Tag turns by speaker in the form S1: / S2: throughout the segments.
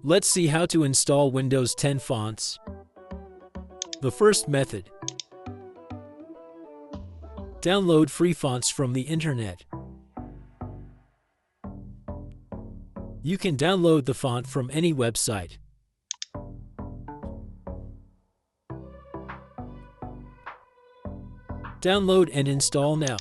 S1: Let's see how to install Windows 10 fonts. The first method. Download free fonts from the internet. You can download the font from any website. Download and install now.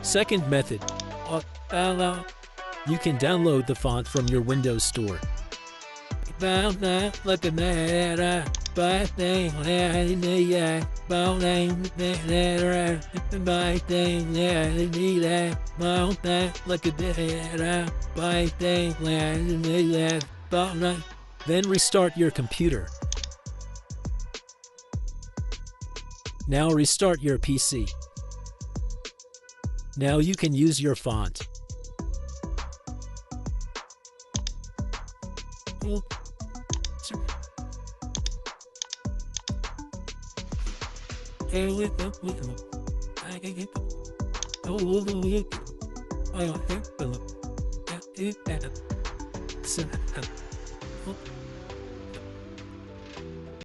S1: Second method. You can download the font from your Windows Store. Then restart your computer. Now restart your PC. Now you can use your font.